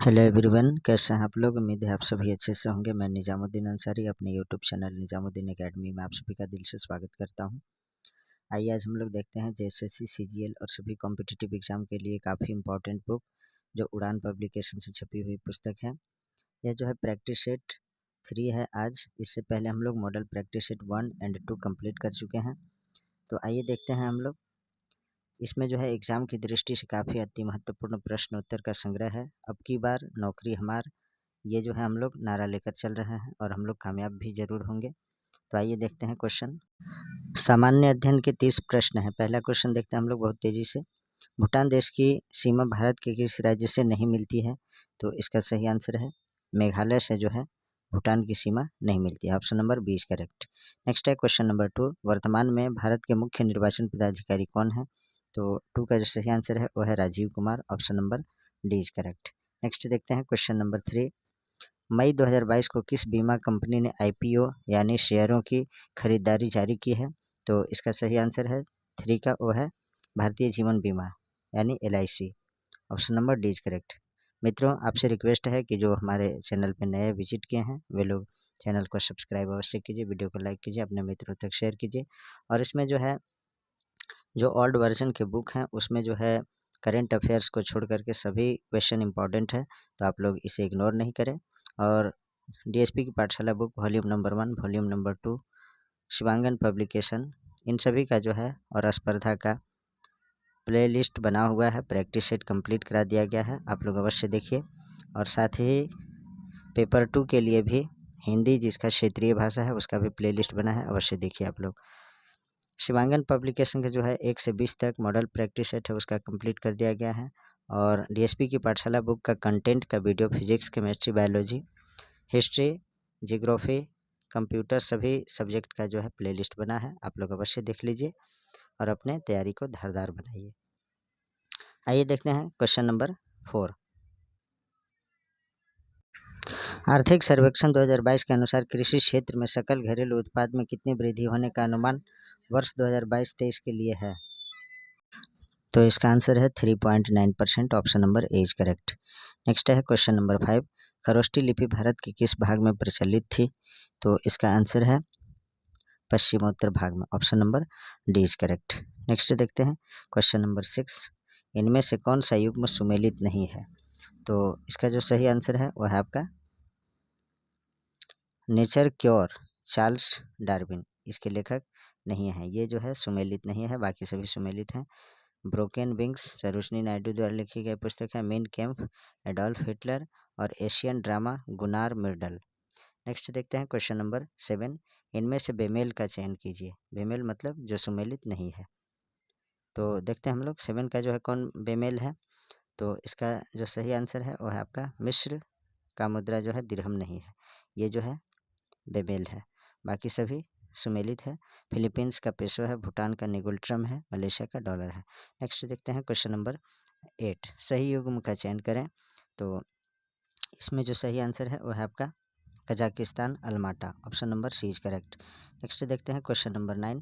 Hello everyone, कैसे हैं आप लोग। उम्मीद है आप सभी अच्छे से होंगे। मैं निजामुद्दीन अंसारी अपने यूट्यूब चैनल निजामुद्दीन एकेडमी में आप सभी का दिल से स्वागत करता हूं। आइए आज हम लोग देखते हैं जेएसएससी सीजीएल और सभी कॉम्पिटिटिव एग्जाम के लिए काफ़ी इंपॉर्टेंट बुक जो उड़ान पब्लिकेशन से छपी हुई पुस्तक है। यह जो है प्रैक्टिस सेट 3 है। आज इससे पहले हम लोग मॉडल प्रैक्टिस सेट 1 और 2 कंप्लीट कर चुके हैं। तो आइए देखते हैं हम लोग। इसमें जो है एग्ज़ाम की दृष्टि से काफ़ी अति महत्वपूर्ण प्रश्न उत्तर का संग्रह है। अब की बार नौकरी हमार, ये जो है हम लोग नारा लेकर चल रहे हैं और हम लोग कामयाब भी जरूर होंगे। तो आइए देखते हैं क्वेश्चन। सामान्य अध्ययन के 30 प्रश्न हैं। पहला क्वेश्चन देखते हैं हम लोग बहुत तेजी से। भूटान देश की सीमा भारत के किस राज्य से नहीं मिलती है? तो इसका सही आंसर है मेघालय से जो है भूटान की सीमा नहीं मिलती है। Option number 20 correct. नेक्स्ट है क्वेश्चन नंबर 2। वर्तमान में भारत के मुख्य निर्वाचन पदाधिकारी कौन है? तो 2 का जो सही आंसर है वो है Rajiv Kumar. Option number D is correct. Next देखते हैं क्वेश्चन नंबर 3। मई 2022 को किस बीमा कंपनी ने आईपीओ यानी शेयरों की खरीदारी जारी की है? तो इसका सही आंसर है 3 का वो है भारतीय जीवन बीमा यानी LIC. Option number D is correct. मित्रों, आपसे रिक्वेस्ट है कि जो हमारे चैनल पर नए विजिट किए हैं वे लोग चैनल को सब्सक्राइब अवश्य कीजिए, वीडियो को लाइक कीजिए, अपने मित्रों तक शेयर कीजिए। और इसमें जो है जो ओल्ड वर्जन के बुक हैं उसमें जो है करेंट अफेयर्स को छोड़ करके सभी क्वेश्चन इंपॉर्टेंट है, तो आप लोग इसे इग्नोर नहीं करें। और डीएसपी की Pathshala book volume number 1, volume number 2, Shivangan publication, इन सभी का जो है और स्पर्धा का प्लेलिस्ट बना हुआ है। प्रैक्टिस सेट कंप्लीट करा दिया गया है, आप लोग अवश्य देखिए। और साथ ही पेपर 2 के लिए भी हिंदी जिसका क्षेत्रीय भाषा है उसका भी प्लेलिस्ट बना है, अवश्य देखिए आप लोग। शिवांगन पब्लिकेशन का जो है 1 से 20 तक मॉडल प्रैक्टिस सेट है उसका कंप्लीट कर दिया गया है। और डीएसपी की पाठशाला बुक का कंटेंट का video physics, chemistry, biology, history, geography, computer सभी सब्जेक्ट का जो है प्लेलिस्ट बना है, आप लोग अवश्य देख लीजिए और अपने तैयारी को धारदार बनाइए। आइए देखते हैं क्वेश्चन नंबर 4। आर्थिक सर्वेक्षण 2022 के अनुसार कृषि क्षेत्र में सकल घरेलू उत्पाद में कितनी वृद्धि होने का अनुमान वर्ष 2022-23 के लिए है? तो इसका आंसर है 3.9%। Option number A is correct. Next है क्वेश्चन नंबर 5। खरोष्ठी लिपि भारत के किस भाग में प्रचलित थी? तो इसका आंसर है पश्चिमोत्तर भाग में। Option number D is correct. Next देखते हैं क्वेश्चन नंबर 6। इनमें से कौन सा युग्म सुमेलित नहीं है? तो इसका जो सही आंसर है वह है आपका नेचर क्योर, चार्ल्स डार्विन, इसके लेखक नहीं है। ये जो है सुमेलित नहीं है, बाकी सभी सुमेलित हैं। ब्रोकन विंग्स सरोजनी नायडू द्वारा लिखी गई पुस्तक है। मेन कैंप, एडोल्फ हिटलर और Asian drama Gunnar Myrdal. Next देखते हैं क्वेश्चन नंबर 7। इनमें से बेमेल का चयन कीजिए। बेमेल मतलब जो सुमेलित नहीं है। तो देखते हैं हम लोग 7 का जो है कौन बेमेल है। तो इसका जो सही आंसर है वह है आपका मिस्र का मुद्रा जो है दिरहम नहीं है, ये जो है बेमेल है। बाकी सभी सुमेलित है। फिलीपींस का पेसो है, भूटान का निगुल्ट्रम है, मलेशिया का डॉलर है। नेक्स्ट देखते हैं क्वेश्चन नंबर 8। सही युग्म का चयन करें। तो इसमें जो सही आंसर है वह है आपका Kazakhstan, Almaty. Option number C is correct. Next देखते हैं क्वेश्चन नंबर 9।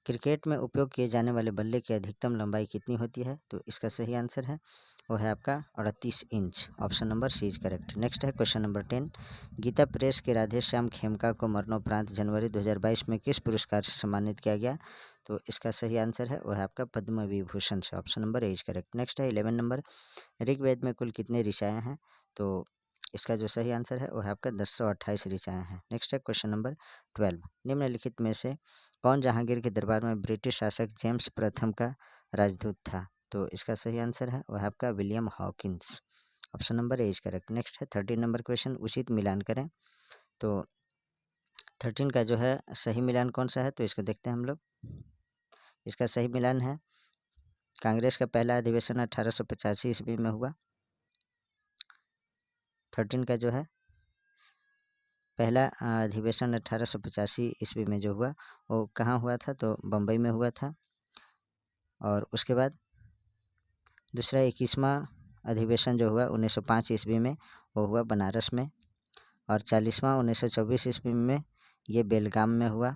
क्रिकेट में उपयोग किए जाने वाले बल्ले की अधिकतम लंबाई कितनी होती है? तो इसका सही आंसर है वो है आपका 38 inch. Option number C is correct. Next है क्वेश्चन नंबर 10। गीता प्रेस के राधेश्याम खेमका को मरणोपरांत जनवरी 2022 में किस पुरस्कार से सम्मानित किया गया? तो इसका सही आंसर है वो है आपका पद्म विभूषण से। Option number A is correct. Next है 11 नंबर। ऋग्वेद में कुल कितने ऋचाएँ हैं? तो इसका जो सही आंसर है वो है आपका 1028 ऋचाएँ हैं। नेक्स्ट है क्वेश्चन नंबर 12। निम्नलिखित में से कौन जहांगीर के दरबार में ब्रिटिश शासक जेम्स प्रथम का राजदूत था? तो इसका सही आंसर है वह आपका William Hawkins. Option number A is correct. Next है 13 नंबर क्वेश्चन। उचित मिलान करें। तो 13 का जो है सही मिलान कौन सा है? तो इसको देखते हैं हम लोग। इसका सही मिलान है कांग्रेस का पहला अधिवेशन 1885 ईस्वी में हुआ। 13 का जो है पहला अधिवेशन 1885 ईस्वी में जो हुआ वो कहाँ हुआ था? तो बम्बई में हुआ था। और उसके बाद दूसरा 21वां अधिवेशन जो हुआ 1905 ईस्वी में वो हुआ बनारस में। और 40वां 1924 ईस्वी में ये बेलगाम में हुआ।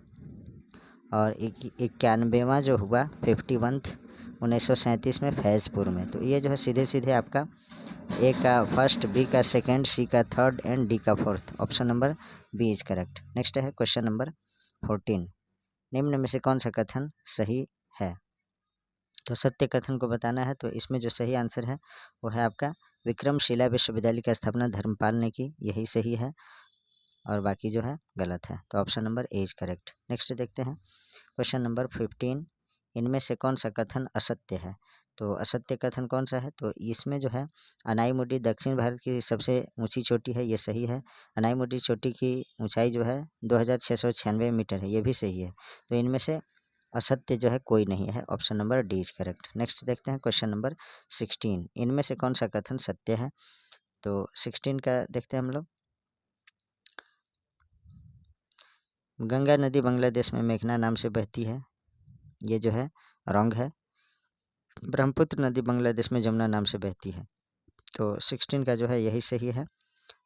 और 91वां जो हुआ 51 1937 में फैज़पुर में। तो ये जो है सीधे सीधे आपका ए का फर्स्ट, बी का सेकंड, सी का थर्ड एंड डी का fourth. Option number B is correct. Next है क्वेश्चन नंबर 14। निम्न में से कौन सा कथन सही है? तो सत्य कथन को बताना है। तो इसमें जो सही आंसर है वो है आपका विक्रमशिला विश्वविद्यालय की स्थापना धर्मपाल ने की, यही सही है, और बाकी जो है गलत है। तो option number A is correct. Next देखते हैं क्वेश्चन नंबर 15। इनमें से कौन सा कथन असत्य है? तो असत्य कथन कौन सा है? तो इसमें जो है अनाईमुडी दक्षिण भारत की सबसे ऊंची चोटी है, ये सही है। अनाईमुडी चोटी की ऊंचाई जो है 2696 मीटर है, ये भी सही है। तो इनमें से असत्य जो है कोई नहीं है। Option number D is correct. Next देखते हैं क्वेश्चन नंबर 16। इनमें से कौन सा कथन सत्य है? तो 16 का देखते हैं हम लोग। गंगा नदी बांग्लादेश में मेघना नाम से बहती है, ये जो है रॉन्ग है। ब्रह्मपुत्र नदी बांग्लादेश में जमुना नाम से बहती है। तो 16 का जो है यही सही है।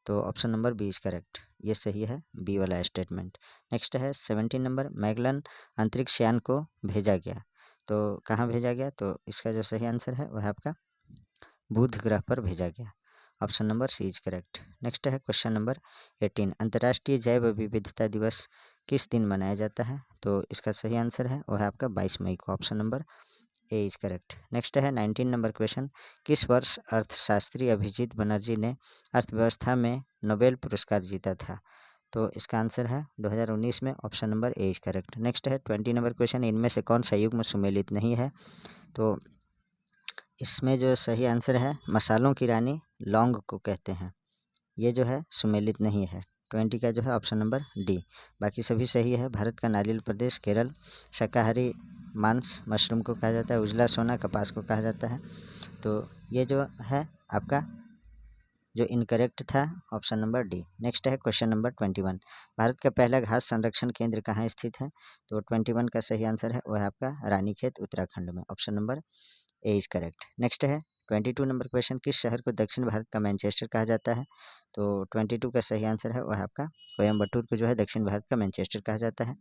तो option number B is correct, ये सही है, बी वाला स्टेटमेंट। नेक्स्ट है 17 नंबर। मैगलन अंतरिक्ष यान को भेजा गया, तो कहाँ भेजा गया? तो इसका जो सही आंसर है वह आपका बुध ग्रह पर भेजा गया। Option number C is correct. Next है क्वेश्चन नंबर 18। अंतर्राष्ट्रीय जैव विविधता दिवस किस दिन मनाया जाता है? तो इसका सही आंसर है वह है आपका 22 मई को। Option number A is correct. Next है 19 नंबर क्वेश्चन। किस वर्ष अर्थशास्त्री अभिजीत बनर्जी ने अर्थव्यवस्था में नोबेल पुरस्कार जीता था? तो इसका आंसर है 2019 में। Option number A is correct. Next है 20 नंबर क्वेश्चन। इनमें से कौन सा युग्म सुमेलित नहीं है? तो इसमें जो सही आंसर है मसालों की रानी लौंग को कहते हैं, ये जो है सुमेलित नहीं है। 20 का जो है ऑप्शन नंबर डी। बाकी सभी सही है। भारत का नारियल प्रदेश केरल, शाकाहारी मांस मशरूम को कहा जाता है, उजला सोना कपास को कहा जाता है। तो ये जो है आपका जो इनकरेक्ट था ऑप्शन नंबर डी। नेक्स्ट है क्वेश्चन नंबर 21। भारत का पहला घास संरक्षण केंद्र कहाँ स्थित है? तो 21 का सही आंसर है वह आपका रानीखेत उत्तराखंड में। Option number A is correct. Next है 22 नंबर क्वेश्चन। किस शहर को दक्षिण भारत का मैनचेस्टर कहा जाता है? तो 22 का सही आंसर है वह आपका कोयम्बटूर को जो है दक्षिण भारत का मैनचेस्टर कहा जाता है।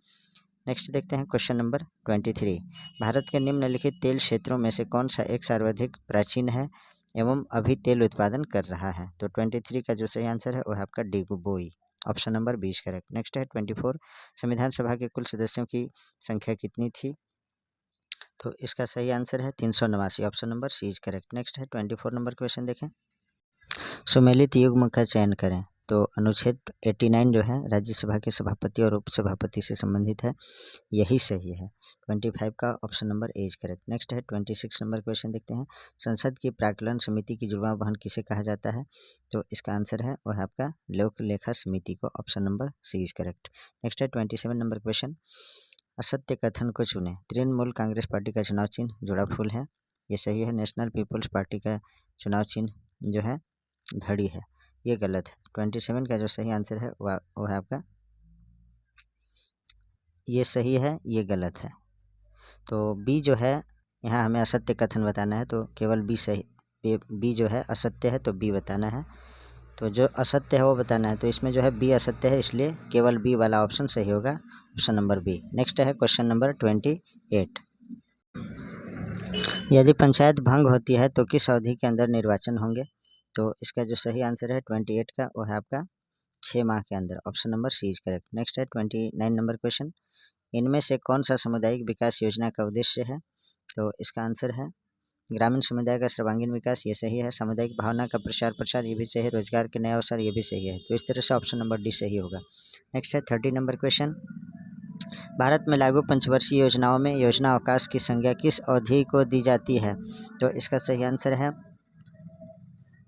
नेक्स्ट देखते हैं क्वेश्चन नंबर 23। भारत के निम्नलिखित तेल क्षेत्रों में से कौन सा एक सर्वाधिक प्राचीन है एवं अभी तेल उत्पादन कर रहा है? तो 23 का जो सही आंसर है वह आपका Digboi. Option number 20 correct. Next है 24। संविधान सभा के कुल सदस्यों की संख्या कितनी थी? तो इसका सही आंसर है 389। Option number C is correct. Next है 24 नंबर क्वेश्चन देखें। सुमेलित युग्म का चयन करें। तो अनुच्छेद 89 जो है राज्यसभा के सभापति और उपसभापति से संबंधित है, यही सही है। 25 का option number A is correct. Next है 26 नंबर क्वेश्चन देखते हैं। संसद की प्राक्कलन समिति की जुड़वां बहन किसे कहा जाता है? तो इसका आंसर है वह आपका लोक लेखा समिति को। Option number C is correct. Next है 27 नंबर क्वेश्चन। असत्य कथन को चुने। तृणमूल कांग्रेस पार्टी का चुनाव चिन्ह जोड़ा फूल है, ये सही है। नेशनल पीपल्स पार्टी का चुनाव चिन्ह जो है घड़ी है, ये गलत है। 27 का जो सही आंसर है वो है आपका ये सही है, ये गलत है। तो बी जो है यहाँ हमें असत्य कथन बताना है, तो केवल बी सही, बी जो है असत्य है तो बी बताना है। तो जो असत्य है वो बताना है, तो इसमें जो है बी असत्य है, इसलिए केवल बी वाला ऑप्शन सही होगा, ऑप्शन नंबर बी। नेक्स्ट है क्वेश्चन नंबर 28। यदि पंचायत भंग होती है तो किस अवधि के अंदर निर्वाचन होंगे? तो इसका जो सही आंसर है 28 का वो है आपका 6 माह के अंदर। Option number C is correct. Next है 29 नंबर क्वेश्चन। इनमें से कौन सा सामुदायिक विकास योजना का उद्देश्य है? तो इसका आंसर है ग्रामीण समुदाय का सर्वांगीण विकास, ये सही है। सामुदायिक भावना का प्रचार प्रसार, ये भी सही है। रोजगार के नए अवसर, ये भी सही है। तो इस तरह से ऑप्शन नंबर डी सही होगा। नेक्स्ट है 30 नंबर क्वेश्चन। भारत में लागू पंचवर्षीय योजनाओं में योजना अवकाश की संज्ञा किस अवधि को दी जाती है? तो इसका सही आंसर है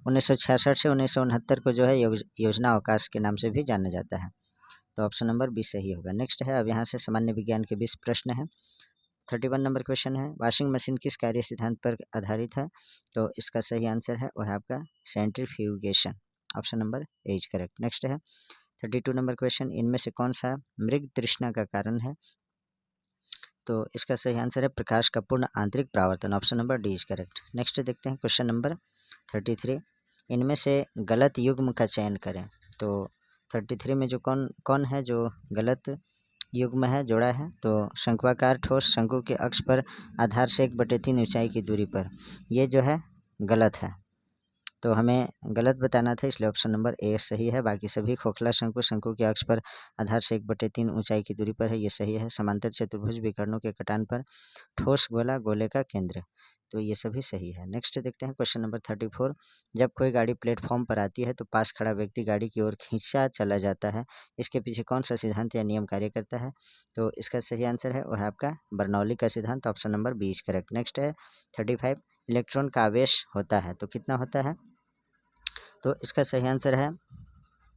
1966 से 1969 को जो है योजना अवकाश के नाम से भी जाना जाता है। तो ऑप्शन नंबर बी सही होगा। नेक्स्ट है अब यहाँ से सामान्य विज्ञान के 20 प्रश्न हैं। 31 नंबर क्वेश्चन है। वॉशिंग मशीन किस कार्य सिद्धांत पर आधारित है? तो इसका सही आंसर है वह है आपका centrifugation. Option number A is correct. Next है 32 नंबर क्वेश्चन। इनमें से कौन सा मृग तृष्णा का कारण है? तो इसका सही आंसर है प्रकाश का पूर्ण आंतरिक परावर्तन। Option number D is correct. Next देखते हैं क्वेश्चन नंबर 33। इनमें से गलत युग्म का चयन करें। तो 33 में जो कौन है जो गलत युग्म है, जोड़ा है। तो शंक्वाकार ठोस शंकु के अक्ष पर आधार से 1/3 ऊंचाई की दूरी पर, ये जो है गलत है, तो हमें गलत बताना था, इसलिए ऑप्शन नंबर ए सही है। बाकी सभी खोखला शंकु शंकु के अक्ष पर आधार से 1/3 ऊंचाई की दूरी पर है, ये सही है। समांतर चतुर्भुज विकर्णों के कटान पर ठोस गोला गोले का केंद्र, तो ये सभी सही है। नेक्स्ट देखते हैं क्वेश्चन नंबर 34। जब कोई गाड़ी प्लेटफॉर्म पर आती है तो पास खड़ा व्यक्ति गाड़ी की ओर खींचा चला जाता है, इसके पीछे कौन सा सिद्धांत या नियम कार्य करता है? तो इसका सही आंसर है वह है आपका बर्नौली का सिद्धांत, option number B is correct. Next है 35। इलेक्ट्रॉन का आवेश होता है तो कितना होता है? तो इसका सही आंसर है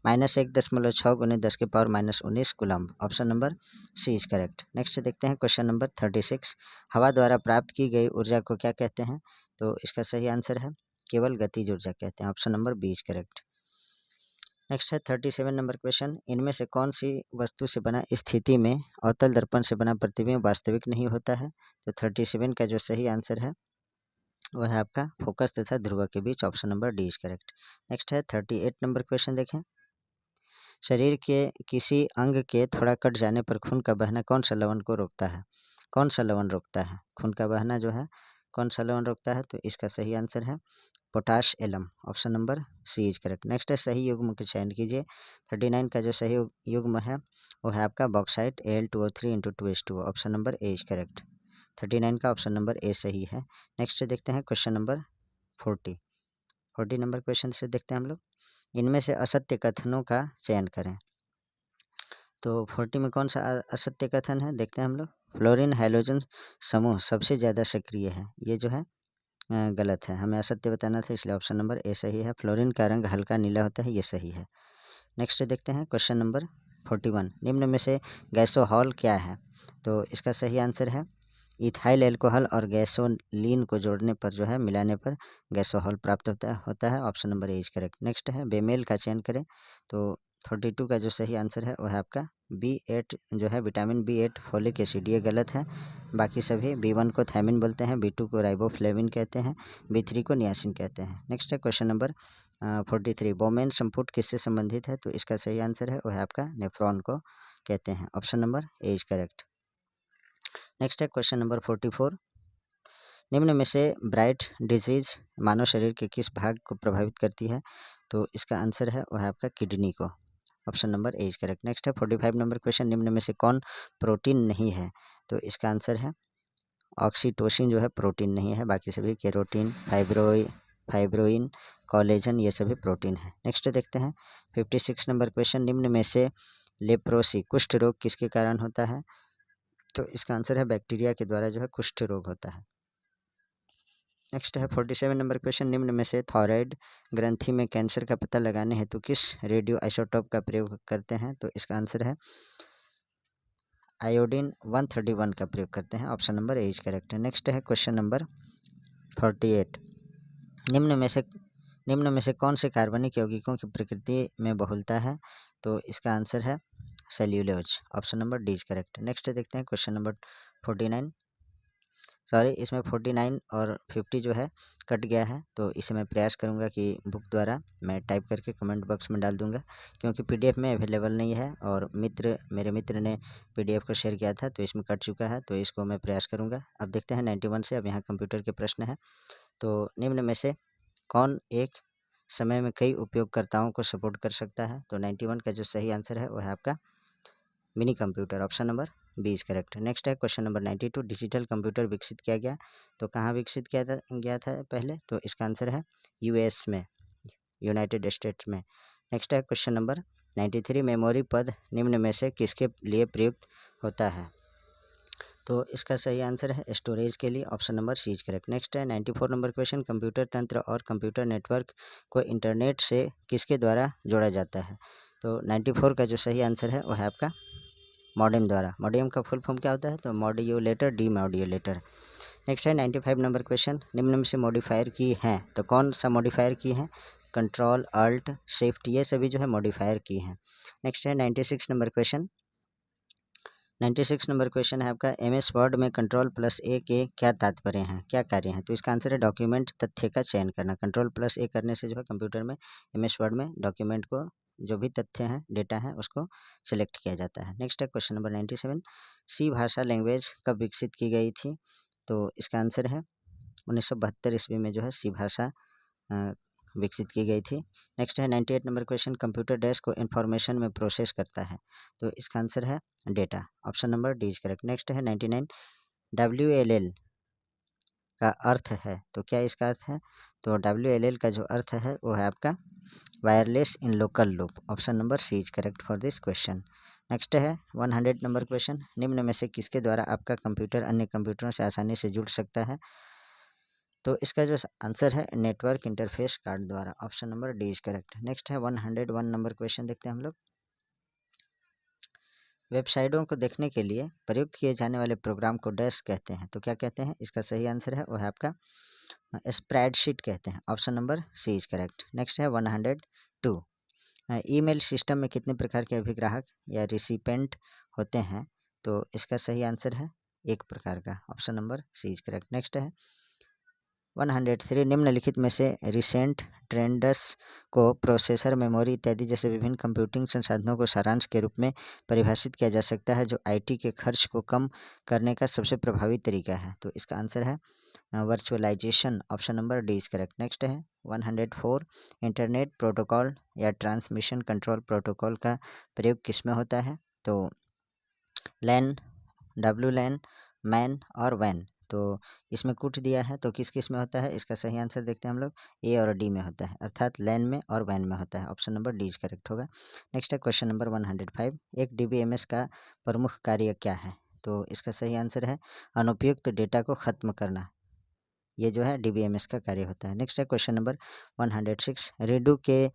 -1.6 × 10⁻⁻19 coulomb, option number C is correct. Next देखते हैं क्वेश्चन नंबर 36। हवा द्वारा प्राप्त की गई ऊर्जा को क्या कहते हैं? तो इसका सही आंसर है केवल गतिज ऊर्जा कहते हैं, option number B is correct. Next है 37 नंबर क्वेश्चन। इनमें से कौन सी वस्तु से बना स्थिति में अवतल दर्पण से बना प्रतिबिंब वास्तविक नहीं होता है? तो 37 का जो सही आंसर है वह है आपका फोकस तथा ध्रुव के बीच, option number D is correct. Next है 38 नंबर क्वेश्चन देखें। शरीर के किसी अंग के थोड़ा कट जाने पर खून का बहना कौन सा लवण को रोकता है? कौन सा लवण रोकता है खून का बहना जो है, कौन सा लवण रोकता है? तो इसका सही आंसर है potash alum, option number C is correct. Next है सही युग्म का चयन कीजिए। 39 का जो सही युग्म है वो है आपका bauxite Al2O3 × 2H2O, option number A is correct. 39 का ऑप्शन नंबर ए सही है। नेक्स्ट देखते हैं क्वेश्चन नंबर 40 नंबर क्वेश्चन से देखते हैं हम लोग। इनमें से असत्य कथनों का चयन करें। तो 40 में कौन सा असत्य कथन है देखते हैं हम लोग। फ्लोरीन हाइड्रोजन समूह सबसे ज़्यादा सक्रिय है, ये जो है गलत है, हमें असत्य बताना था, इसलिए ऑप्शन नंबर ए सही है। फ्लोरीन का रंग हल्का नीला होता है, ये सही है। नेक्स्ट देखते हैं क्वेश्चन नंबर 41। निम्न में से गैसोहॉल क्या है? तो इसका सही आंसर है इथाइल एल्कोहल और गैसोलीन को जोड़ने पर जो है मिलाने पर गैसोहॉल प्राप्त होता है, option number A is correct. Next है बेमेल का चयन करें। तो 42 का जो सही आंसर है वह है आपका B8 जो है विटामिन B8 फोलिक एसिड, ये गलत है। बाकी सभी B1 को थायमिन बोलते हैं, B2 को राइबोफ्लेविन कहते हैं, B3 को नियासिन कहते हैं। नेक्स्ट है क्वेश्चन नंबर 43। बोमेन संपुट किससे संबंधित है? तो इसका सही आंसर है वह है आपका नेफ्रॉन को कहते हैं, option number A is correct. Next है क्वेश्चन नंबर 44। निम्न में से ब्राइट डिजीज मानव शरीर के किस भाग को प्रभावित करती है? तो इसका आंसर है वह है आपका किडनी को, option number A is correct. Next है 45 नंबर क्वेश्चन। निम्न में से कौन प्रोटीन नहीं है? तो इसका आंसर है ऑक्सीटोसिन जो है प्रोटीन नहीं है, बाकी सभी केरोटीन फाइब्रोइन कोलेजन ये सभी प्रोटीन है। नेक्स्ट देखते हैं 56 नंबर क्वेश्चन। निम्न में से लेप्रोसी कुष्ठ रोग किसके कारण होता है? तो इसका आंसर है बैक्टीरिया के द्वारा जो है कुष्ठ रोग होता है। नेक्स्ट है 47 नंबर क्वेश्चन। निम्न में से थायराइड ग्रंथि में कैंसर का पता लगाने हेतु किस रेडियो आइसोटोप का प्रयोग करते हैं? तो इसका आंसर है आयोडीन 131 का प्रयोग करते हैं, option number A is correct है। नेक्स्ट है क्वेश्चन नंबर 48। निम्न में से कौन से कार्बनिक यौगिकों की प्रकृति में बहुलता है? तो इसका आंसर है cellulose, option number D is correct. Next देखते हैं क्वेश्चन नंबर 49। इसमें 49 और 50 जो है कट गया है, तो इसे मैं प्रयास करूंगा कि बुक द्वारा मैं टाइप करके कमेंट बॉक्स में डाल दूंगा, क्योंकि PDF में अवेलेबल नहीं है और मेरे मित्र ने PDF को शेयर किया था तो इसमें कट चुका है, तो इसको मैं प्रयास करूंगा। अब देखते हैं 91 से। अब यहाँ कंप्यूटर के प्रश्न है। तो निम्न में से कौन एक समय में कई उपयोगकर्ताओं को सपोर्ट कर सकता है? तो 91 का जो सही आंसर है वह है आपका mini computer, option number B is correct. Next है क्वेश्चन नंबर 92। डिजिटल कंप्यूटर विकसित किया गया, तो कहाँ विकसित किया गया था पहले? तो इसका आंसर है US में, यूनाइटेड स्टेट्स में। नेक्स्ट है क्वेश्चन नंबर 93। मेमोरी पद निम्न में से किसके लिए प्रयुक्त होता है? तो इसका सही आंसर है स्टोरेज के लिए, option number C is correct. Next है 94 नंबर क्वेश्चन। कंप्यूटर तंत्र और कंप्यूटर नेटवर्क को इंटरनेट से किसके द्वारा जोड़ा जाता है? तो 94 का जो सही आंसर है वह है आपका मॉडेम द्वारा। मॉडेम का फुल फॉर्म क्या होता है? तो मॉड्यूलेटर डीमॉड्यूलेटर। नेक्स्ट है 95 नंबर क्वेश्चन। निम्न में से मॉडिफायर की हैं, तो कौन सा मॉडिफायर की हैं? कंट्रोल अल्ट शिफ्ट ये सभी जो है मॉडिफायर की हैं। नेक्स्ट है 96 नंबर क्वेश्चन। 96 नंबर क्वेश्चन है आपका, MS वर्ड में Ctrl+A के क्या तात्पर्य हैं, क्या कार्य हैं? तो इसका आंसर है डॉक्यूमेंट तथ्य का चयन करना। Ctrl+A करने से जो है कंप्यूटर में MS वर्ड में डॉक्यूमेंट को जो भी तथ्य हैं, डेटा है, उसको सिलेक्ट किया जाता है। नेक्स्ट है क्वेश्चन नंबर 97, सी भाषा लैंग्वेज कब विकसित की गई थी? तो इसका आंसर है 1972 ईस्वी में जो है सी भाषा विकसित की गई थी। नेक्स्ट है 98 नंबर क्वेश्चन, कंप्यूटर डैश को इन्फॉर्मेशन में प्रोसेस करता है? तो इसका आंसर है data, option number D is correct. Next है 99, WLL का अर्थ है, तो क्या इसका अर्थ है? तो WLL का जो अर्थ है वो है आपका wireless in local loop, option number C is correct for this question. Next है 100 नंबर क्वेश्चन, निम्न में से किसके द्वारा आपका कंप्यूटर अन्य कंप्यूटरों से आसानी से जुड़ सकता है? तो इसका जो आंसर है नेटवर्क इंटरफेस कार्ड द्वारा, option number D is correct. Next है 101 नंबर क्वेश्चन, देखते हैं हम लोग। वेबसाइटों को देखने के लिए प्रयुक्त किए जाने वाले प्रोग्राम को डैश कहते हैं, तो क्या कहते हैं? इसका सही आंसर है वो है आपका स्प्रेडशीट कहते हैं, option number C is correct. Next है 102, ईमेल सिस्टम में कितने प्रकार के अभिग्राहक या रिसिपेंट होते हैं? तो इसका सही आंसर है एक प्रकार का, option number C is correct. Next है 103, निम्नलिखित में से रिसेंट ट्रेंड्स को प्रोसेसर, मेमोरी इत्यादि जैसे विभिन्न कंप्यूटिंग संसाधनों को सारांश के रूप में परिभाषित किया जा सकता है जो आईटी के खर्च को कम करने का सबसे प्रभावी तरीका है? तो इसका आंसर है virtualization, option number D is correct. Next है 104, इंटरनेट प्रोटोकॉल या ट्रांसमिशन कंट्रोल प्रोटोकॉल का प्रयोग किसमें होता है? तो लैन, WLAN, मैन और वैन, तो इसमें कुछ दिया है, तो किस किस में होता है? इसका सही आंसर देखते हैं हम लोग, ए और डी में होता है, अर्थात लैन में और वैन में होता है, option number D is correct होगा। नेक्स्ट है क्वेश्चन नंबर 105, एक DBMS का प्रमुख कार्य क्या है? तो इसका सही आंसर है अनुपयुक्त डेटा को खत्म करना, ये जो है DBMS का कार्य होता है। नेक्स्ट है क्वेश्चन नंबर 106, रेडू के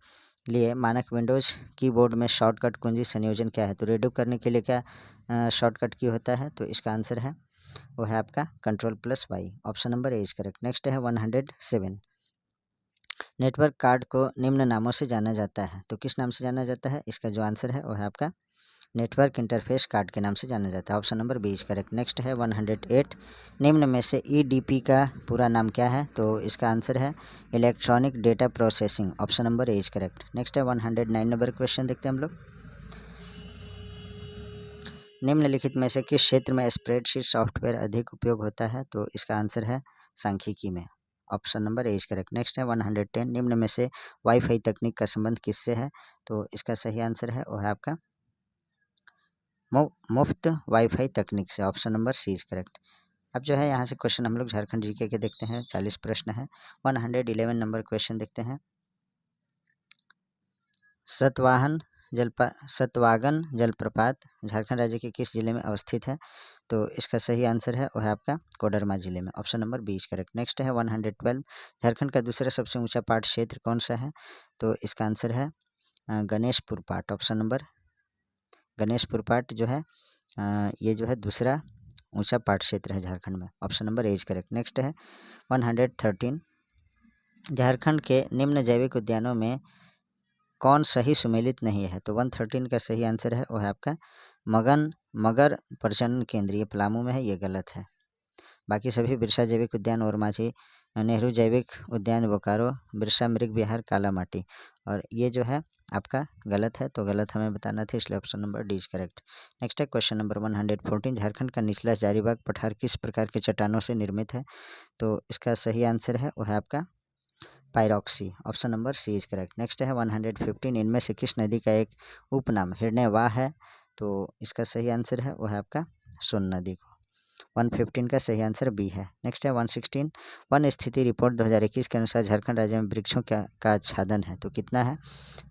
लिए मानक विंडोज़ कीबोर्ड में शॉर्टकट कुंजी संयोजन क्या है? तो रेडू करने के लिए क्या शॉर्टकट की होता है? तो इसका आंसर है वो है आपका Ctrl+Y, option number A is correct. Next है 107, नेटवर्क कार्ड को निम्न नामों से जाना जाता है, तो किस नाम से जाना जाता है? इसका जो आंसर है वो है आपका नेटवर्क इंटरफेस कार्ड के नाम से जाना जाता है, option number B is correct. Next है 108, निम्न में से EDP का पूरा नाम क्या है? तो इसका आंसर है electronic data processing, option number A is correct. Next है 109 नंबर क्वेश्चन, देखते हैं हम लोग। निम्नलिखित में से किस क्षेत्र में स्प्रेडशीट सॉफ्टवेयर अधिक उपयोग होता है? तो इसका आंसर है सांख्यिकी में, option number A is correct. Next है 110, निम्न में से वाईफाई तकनीक का संबंध किससे है? तो इसका सही आंसर है वो है आपका मुफ्त वाईफाई तकनीक से, option number C is correct. अब जो है यहाँ से क्वेश्चन हम लोग झारखंड जीके के देखते हैं, 40 प्रश्न है। 111 नंबर क्वेश्चन देखते हैं। सतवागन जलप्रपात झारखंड राज्य के किस जिले में अवस्थित है? तो इसका सही आंसर है वो है आपका कोडरमा जिले में, option number B is correct. Next है 112, झारखंड का दूसरा सबसे ऊंचा पाट क्षेत्र कौन सा है? तो इसका आंसर है गणेशपुर पाट, ऑप्शन नंबर गणेशपुर पाट जो है ये जो है दूसरा ऊंचा पाट क्षेत्र है झारखंड में, option number A is correct. Next है 113, झारखंड के निम्न जैविक उद्यानों में कौन सही सुमेलित नहीं है? तो 113 का सही आंसर है वो है आपका मगर प्रजनन केंद्र, ये पलामू में है, ये गलत है। बाकी सभी बिरसा जैविक उद्यान और माझी नेहरू जैविक उद्यान बोकारो, बिरसा मृग विहार कालामाटी, और ये जो है आपका गलत है, तो गलत हमें बताना था, इसलिए option number D is correct. Next है क्वेश्चन नंबर 114, झारखंड का निचला हजारीबाग पठार किस प्रकार के चट्टानों से निर्मित है? तो इसका सही आंसर है वो है आपका पायरॉक्सी, option number C is correct. Next है 115, इनमें से किस नदी का एक उपनाम हिरण्यवाह है? तो इसका सही आंसर है वो है आपका सोन नदी को, 115 का सही आंसर बी है। नेक्स्ट है 116, वन स्थिति रिपोर्ट 2021 के अनुसार झारखंड राज्य में वृक्षों का आच्छादन है, तो कितना है?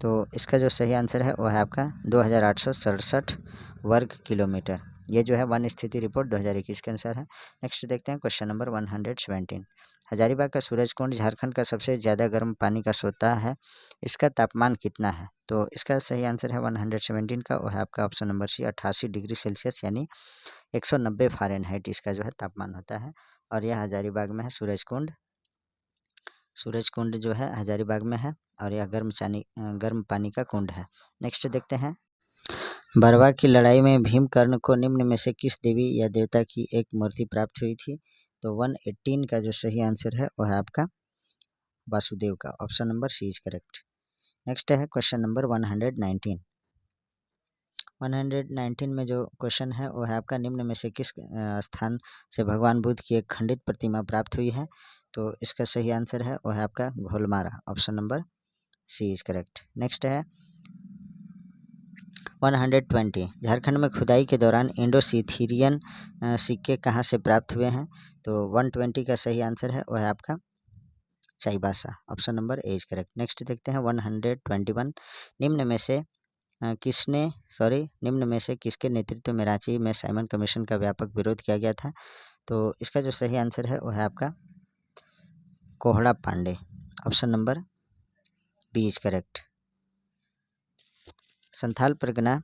तो इसका जो सही आंसर है वो है आपका 2867 वर्ग किलोमीटर, ये जो है वन स्थिति रिपोर्ट 2021 के अनुसार है। नेक्स्ट देखते हैं क्वेश्चन नंबर 117, हजारीबाग का सूरजकुंड झारखंड का सबसे ज़्यादा गर्म पानी का स्रोत है, इसका तापमान कितना है? तो इसका सही आंसर है 117 का वो है आपका option number C 88 degree Celsius, यानी 190 फ़ारेनहाइट इसका जो है तापमान होता है, और यह हजारीबाग में है। सूरजकुंड जो है हजारीबाग में है, और यह गर्म पानी का कुंड है। नेक्स्ट देखते हैं बरवा की लड़ाई में भीमकर्ण को निम्न में से किस देवी या देवता की एक मूर्ति प्राप्त हुई थी? तो 118 का जो सही आंसर है वो है आपका वासुदेव का। Option number C is correct. Next है क्वेश्चन नंबर 119। 119 में जो क्वेश्चन है वो है आपका निम्न में से किस स्थान से भगवान बुद्ध की एक खंडित प्रतिमा प्राप्त हुई है? तो इसका सही आंसर है वो है आपका Gholmara. Option number C is correct. Next है 120। झारखंड में खुदाई के दौरान इंडो-सिथिरियन सिक्के कहाँ से प्राप्त हुए हैं? तो 120 का सही आंसर है वो है आपका Chaibasa. Option number A is correct. Next देखते हैं 121। निम्न में से किसके नेतृत्व में रांची में साइमन कमीशन का व्यापक विरोध किया गया था? तो इसका जो सही आंसर है वो है आपका Kohra Pande. Option number B is correct. Santhal Pargana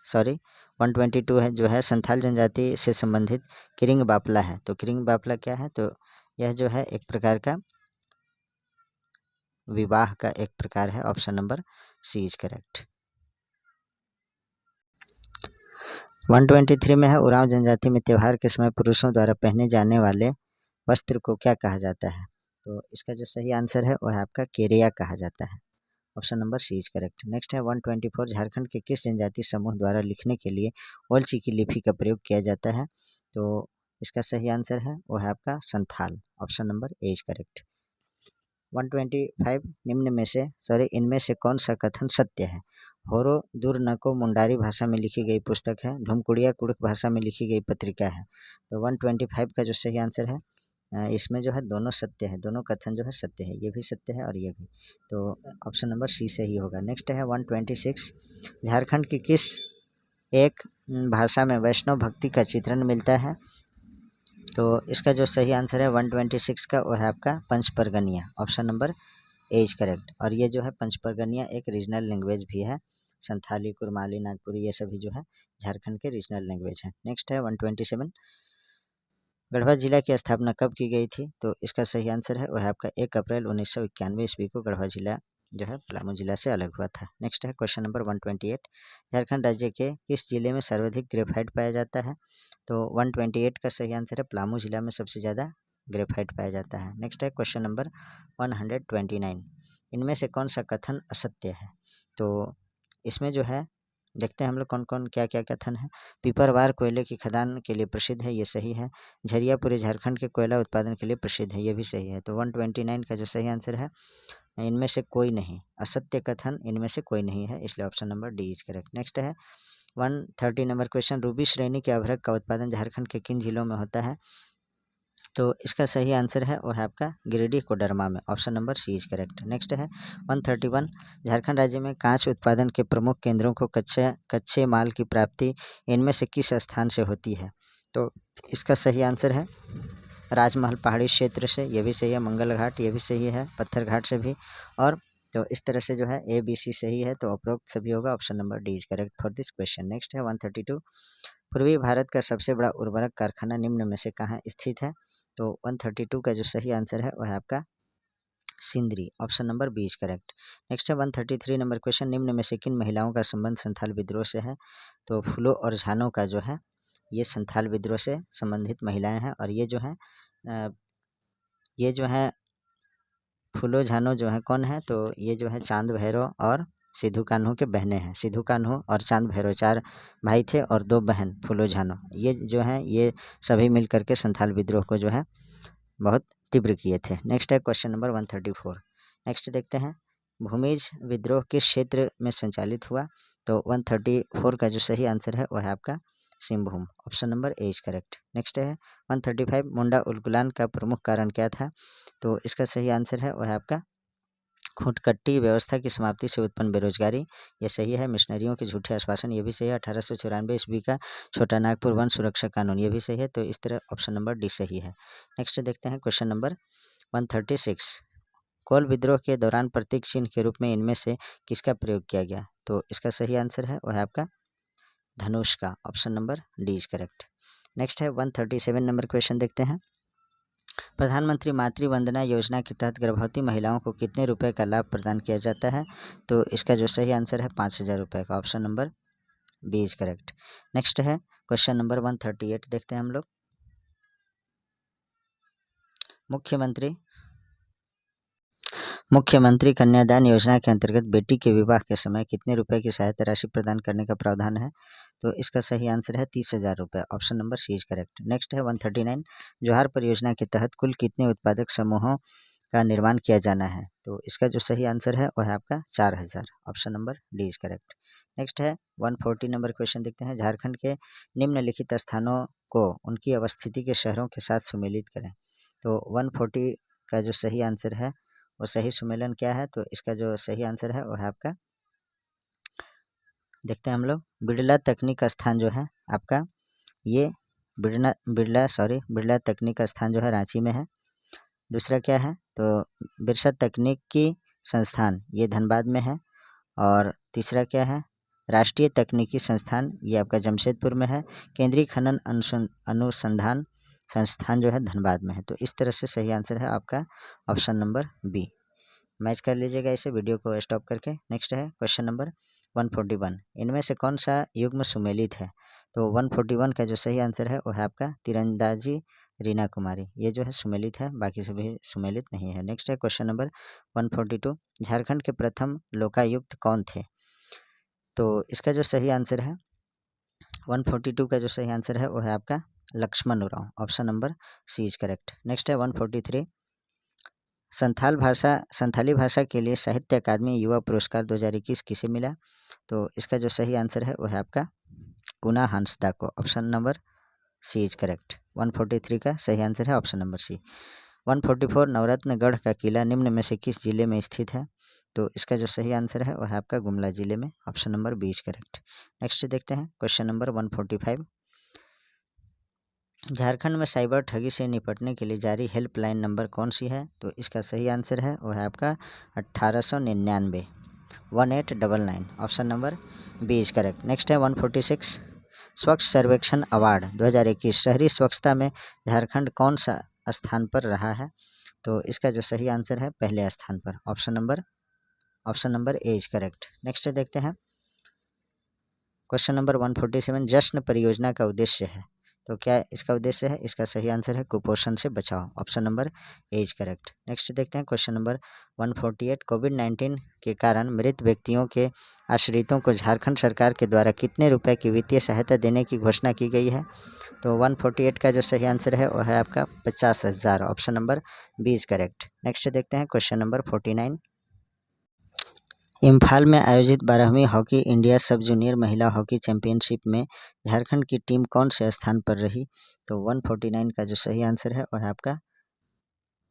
122 है जो है संथाल जनजाति से संबंधित किरिंग बापला है। तो किरिंग बापला क्या है? तो यह जो है एक प्रकार का विवाह का एक प्रकार है। Option number C is correct. 123 में है उरांव जनजाति में त्यौहार के समय पुरुषों द्वारा पहने जाने वाले वस्त्र को क्या कहा जाता है? तो इसका जो सही आंसर है वह है आपका केरिया कहा जाता है। Option number C is correct. Next है 124। झारखंड के किस जनजाति समूह द्वारा लिखने के लिए ओलची की लिपि का प्रयोग किया जाता है? तो इसका सही आंसर है वो है आपका Santhal. Option number A is correct. 125 इनमें से कौन सा कथन सत्य है? होरो दुर्नको मुंडारी भाषा में लिखी गई पुस्तक है, धुमकुड़िया कुड़क भाषा में लिखी गई पत्रिका है। तो 125 का जो सही आंसर है इसमें जो है दोनों सत्य है, दोनों कथन जो है सत्य है, ये भी सत्य है और ये भी। तो ऑप्शन नंबर सी सही होगा। नेक्स्ट है 126। झारखंड की किस एक भाषा में वैष्णव भक्ति का चित्रण मिलता है? तो इसका जो सही आंसर है 126 का वो है आपका Panchpargania. Option number A is correct. और ये जो है पंचपरगनिया एक रीजनल लैंग्वेज भी है। संथाली, कुरमाली, नागपुरी ये सभी जो है झारखंड के रीजनल लैंग्वेज हैं। नेक्स्ट है 127। गढ़वा जिला की स्थापना कब की गई थी? तो इसका सही आंसर है वह है आपका 1 अप्रैल 1991 ईस्वी को गढ़वा जिला जो है पलामू जिला से अलग हुआ था। नेक्स्ट है क्वेश्चन नंबर 128। झारखंड राज्य के किस जिले में सर्वाधिक ग्रेफाइट पाया जाता है? तो 128 का सही आंसर है पलामू जिला में सबसे ज़्यादा ग्रेफाइट पाया जाता है। नेक्स्ट है क्वेश्चन नंबर 129। इनमें से कौन सा कथन असत्य है? तो इसमें जो है देखते हैं हम लोग कौन कौन क्या क्या कथन है। पिपरवार कोयले की खदान के लिए प्रसिद्ध है, ये सही है। झरिया पूरे झारखंड के कोयला उत्पादन के लिए प्रसिद्ध है, ये भी सही है। तो 129 का जो सही आंसर है इनमें से कोई नहीं, असत्य कथन इनमें से कोई नहीं है, इसलिए option number D is correct. Next है 130 नंबर क्वेश्चन। रूबी श्रेणी के अभ्रक का उत्पादन झारखंड के किन जिलों में होता है? तो इसका सही आंसर है वो है आपका गिरिडीह कोडरमा में। Option number C is correct. Next है 131। झारखंड राज्य में कांच उत्पादन के प्रमुख केंद्रों को कच्चे माल की प्राप्ति इनमें से किस स्थान से होती है? तो इसका सही आंसर है राजमहल पहाड़ी क्षेत्र से, ये भी सही है। मंगल घाट ये भी सही है, पत्थर घाट से भी। और तो इस तरह से जो है ए बी सी सही है, तो उपरोक्त सभी होगा। Option number D is correct for this question. Next है 132। पूर्वी भारत का सबसे बड़ा उर्वरक कारखाना निम्न में से कहाँ स्थित है? तो 132 का जो सही आंसर है वह है आपका Sindri. Option number B is correct. Next है 133 नंबर क्वेश्चन। निम्न में से किन महिलाओं का संबंध संथाल विद्रोह से है? तो फूलो और झानो का जो है ये संथाल विद्रोह से संबंधित महिलाएं हैं। और ये जो है फूलो झानो जो है कौन है? तो ये जो है चांद भैरव और सिद्धू कान्हू के बहनें हैं। सिद्धू कान्हू और चांद भैरव 4 भाई थे और 2 बहन फूलो झानो। ये जो है ये सभी मिल करके संथाल विद्रोह को जो है बहुत तीव्र किए थे। नेक्स्ट है क्वेश्चन नंबर 134। नेक्स्ट देखते हैं भूमिज विद्रोह किस क्षेत्र में संचालित हुआ? तो 134 का जो सही आंसर है वह है आपका Singhbhum. Option number A is correct. Next है 135। मुंडा उलगुलान का प्रमुख कारण क्या था? तो इसका सही आंसर है वह है आपका खूंटकट्टी व्यवस्था की समाप्ति से उत्पन्न बेरोजगारी, ये सही है। मिशनरियों के झूठे आश्वासन, ये भी सही है। 1894 ईस्वी का छोटा नागपुर वन सुरक्षा कानून, ये भी सही है। तो इस तरह ऑप्शन नंबर डी सही है। नेक्स्ट देखते हैं क्वेश्चन नंबर 136। कोल विद्रोह के दौरान प्रतीक चिन्ह के रूप में इनमें से किसका प्रयोग किया गया? तो इसका सही आंसर है वह है आपका धनुष का। Option number D is correct. Next है 137 नंबर क्वेश्चन देखते हैं। प्रधानमंत्री मातृ वंदना योजना के तहत गर्भवती महिलाओं को कितने रुपए का लाभ प्रदान किया जाता है? तो इसका जो सही आंसर है 5,000 रुपये का। Option number B is correct. Next है क्वेश्चन नंबर 138 देखते हैं हम लोग। मुख्यमंत्री कन्यादान योजना के अंतर्गत बेटी के विवाह के समय कितने रुपए की सहायता राशि प्रदान करने का प्रावधान है? तो इसका सही आंसर है 30,000 रुपये। Option number C is correct. Next है 139, जोहार परियोजना के तहत कुल कितने उत्पादक समूहों का निर्माण किया जाना है? तो इसका जो सही आंसर है वह है आपका 4,000। Option number D is correct. Next है 140 नंबर क्वेश्चन देखते हैं। झारखंड के निम्नलिखित स्थानों को उनकी अवस्थिति के शहरों के साथ सुमेलित करें। तो 140 का जो सही आंसर है वो सही सुमेलन क्या है? तो इसका जो सही आंसर है वो है आपका, देखते हैं हम लोग, बिरला तकनीक स्थान जो है आपका, ये बिरला तकनीक स्थान जो है रांची में है। दूसरा क्या है? तो बिरसा तकनीकी संस्थान ये धनबाद में है। और तीसरा क्या है? राष्ट्रीय तकनीकी संस्थान ये आपका जमशेदपुर में है। केंद्रीय खनन अनुसंधान संस्थान जो है धनबाद में है। तो इस तरह से सही आंसर है आपका ऑप्शन नंबर बी। मैच कर लीजिएगा इसे वीडियो को स्टॉप करके। नेक्स्ट है क्वेश्चन नंबर 141, इनमें से कौन सा युग्म सुमेलित है? तो 141 का जो सही आंसर है वो है आपका तीरंदाजी रीना कुमारी, ये जो है सुमेलित है, बाकी सभी सुमेलित नहीं है। नेक्स्ट है क्वेश्चन नंबर 142, झारखंड के प्रथम लोकायुक्त कौन थे? तो इसका जो सही आंसर है 142 का जो सही आंसर है वो है आपका Lakshman Oraon. Option number C is correct. Next है 143, संथाली भाषा के लिए साहित्य अकादमी युवा पुरस्कार 2021 किसे मिला? तो इसका जो सही आंसर है वो है आपका कुना हांसदा को। Option number C is correct. 143 का सही आंसर है ऑप्शन नंबर सी। 144, नवरत्नगढ़ का किला निम्न में से किस जिले में स्थित है? तो इसका जो सही आंसर है वह है आपका गुमला जिले में। Option number B is correct. Next देखते हैं क्वेश्चन नंबर 145, झारखंड में साइबर ठगी से निपटने के लिए जारी हेल्पलाइन नंबर कौन सी है? तो इसका सही आंसर है वो है आपका 1899 1899। Option number B is correct. Next है 146, स्वच्छ सर्वेक्षण अवार्ड 2021 शहरी स्वच्छता में झारखंड कौन सा स्थान पर रहा है? तो इसका जो सही आंसर है पहले स्थान पर। Option number A is correct. Next देखते हैं क्वेश्चन नंबर 147, जश्न परियोजना का उद्देश्य है? तो क्या इसका उद्देश्य है? इसका सही आंसर है कुपोषण से बचाव। Option number A is correct. Next देखते हैं क्वेश्चन नंबर 148, कोविड-19 के कारण मृत व्यक्तियों के आश्रितों को झारखंड सरकार के द्वारा कितने रुपए की वित्तीय सहायता देने की घोषणा की गई है? तो 148 का जो सही आंसर है वह है आपका 50,000। Option number B is correct. Next देखते हैं क्वेश्चन नंबर 49, इम्फाल में आयोजित 12वीं हॉकी इंडिया सब जूनियर महिला हॉकी चैंपियनशिप में झारखंड की टीम कौन से स्थान पर रही? तो 149 का जो सही आंसर है वह है आपका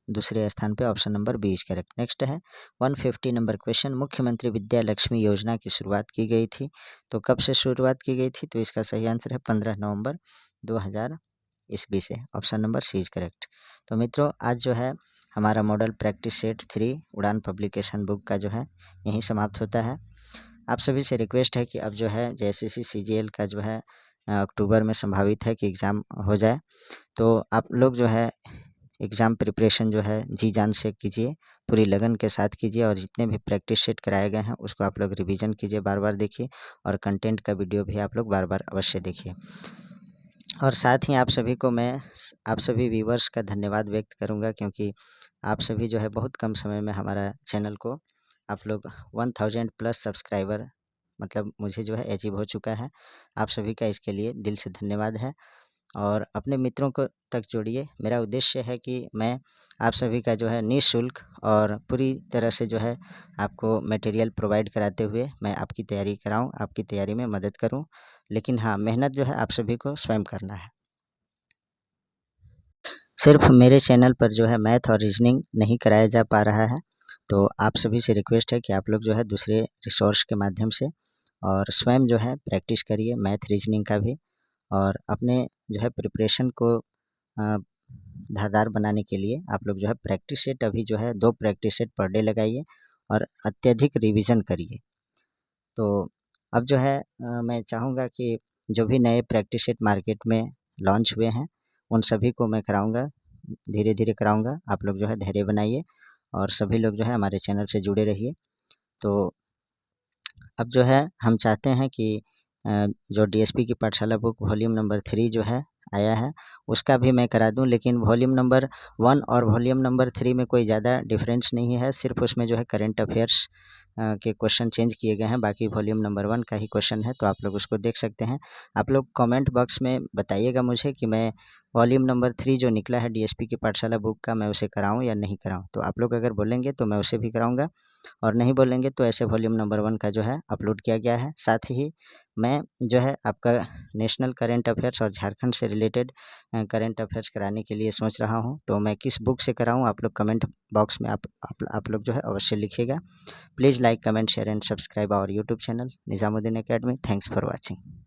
दूसरे स्थान पे। Option number B is correct. Next है 150 नंबर क्वेश्चन, मुख्यमंत्री विद्या लक्ष्मी योजना की शुरुआत की गई थी, तो कब से शुरुआत की गई थी? तो इसका सही आंसर है 15 नवंबर 2000 ईस्वी से। Option number C is correct. तो मित्रों आज जो है हमारा मॉडल प्रैक्टिस सेट 3 उड़ान पब्लिकेशन बुक का जो है यहीं समाप्त होता है। आप सभी से रिक्वेस्ट है कि अब जो है JSSC CGL का जो है अक्टूबर में संभावित है कि एग्ज़ाम हो जाए, तो आप लोग जो है एग्ज़ाम प्रिपरेशन जो है जी जान से कीजिए, पूरी लगन के साथ कीजिए, और जितने भी प्रैक्टिस सेट कराए गए हैं उसको आप लोग रिवीजन कीजिए, बार बार देखिए, और कंटेंट का वीडियो भी आप लोग बार बार अवश्य देखिए। और साथ ही आप सभी को मैं आप सभी व्यूवर्स का धन्यवाद व्यक्त करूंगा, क्योंकि आप सभी जो है बहुत कम समय में हमारा चैनल को आप लोग 1000 प्लस सब्सक्राइबर मतलब मुझे जो है अचीव हो चुका है। आप सभी का इसके लिए दिल से धन्यवाद है, और अपने मित्रों को तक जोड़िए। मेरा उद्देश्य है कि मैं आप सभी का जो है निःशुल्क और पूरी तरह से जो है आपको मटेरियल प्रोवाइड कराते हुए मैं आपकी तैयारी कराऊं, आपकी तैयारी में मदद करूं। लेकिन हाँ, मेहनत जो है आप सभी को स्वयं करना है। सिर्फ मेरे चैनल पर जो है मैथ और रीजनिंग नहीं कराया जा पा रहा है, तो आप सभी से रिक्वेस्ट है कि आप लोग जो है दूसरे रिसोर्स के माध्यम से और स्वयं जो है प्रैक्टिस करिए मैथ रीजनिंग का भी, और अपने जो है प्रिपरेशन को धारदार बनाने के लिए आप लोग जो है प्रैक्टिस सेट अभी जो है 2 प्रैक्टिस सेट पर डे लगाइए और अत्यधिक रिवीजन करिए। तो अब जो है मैं चाहूँगा कि जो भी नए प्रैक्टिस सेट मार्केट में लॉन्च हुए हैं उन सभी को मैं कराऊँगा, धीरे धीरे कराऊँगा। आप लोग जो है धैर्य बनाइए और सभी लोग जो है हमारे चैनल से जुड़े रहिए। तो अब जो है हम चाहते हैं कि जो डीएसपी की पाठशाला बुक वॉल्यूम नंबर 3 जो है आया है उसका भी मैं करा दूं, लेकिन वॉल्यूम नंबर 1 और वॉल्यूम नंबर 3 में कोई ज़्यादा डिफरेंस नहीं है, सिर्फ उसमें जो है करंट अफेयर्स के क्वेश्चन चेंज किए गए हैं, बाकी वॉल्यूम नंबर 1 का ही क्वेश्चन है, तो आप लोग उसको देख सकते हैं। आप लोग कमेंट बॉक्स में बताइएगा मुझे कि मैं वॉल्यूम नंबर 3 जो निकला है डीएसपी की पाठशाला बुक का, मैं उसे कराऊं या नहीं कराऊं। तो आप लोग अगर बोलेंगे तो मैं उसे भी कराऊंगा, और नहीं बोलेंगे तो ऐसे वॉल्यूम नंबर 1 का जो है अपलोड किया गया है। साथ ही मैं जो है आपका नेशनल करंट अफेयर्स और झारखंड से रिलेटेड करंट अफेयर्स कराने के लिए सोच रहा हूं, तो मैं किस बुक से कराऊं आप लोग कमेंट बॉक्स में आप लोग जो है अवश्य लिखिएगा। Please like, comment, share and subscribe our YouTube channel Nizamuddin academy. Thanks for watching.